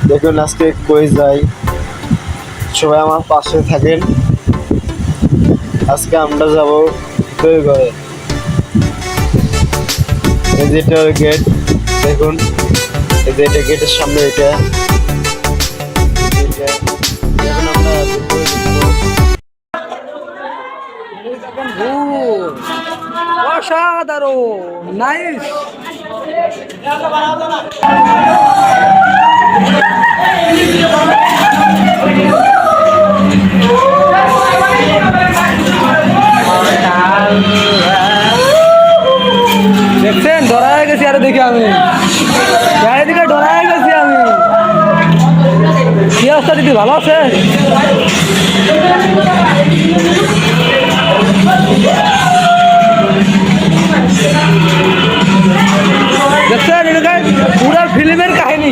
দেখুন আজকে কই যাই, সবাই আমার পাশে থাকেন। আজকে আমরা যাব ঘরে। এই যে এটা গেট, দেখুন এই যে এটা গেটের সামনে এটা এখন আমরা অসাধারণ নাইস। দেখছেন ডরায় গেছি, আরে দেখি আমি চারিদিকে ডরায় গেছি আমি। কি অবস্থা দিদি, ভালো আছে? দেখছেন এটা পুরো ফিল্মের কাহিনী।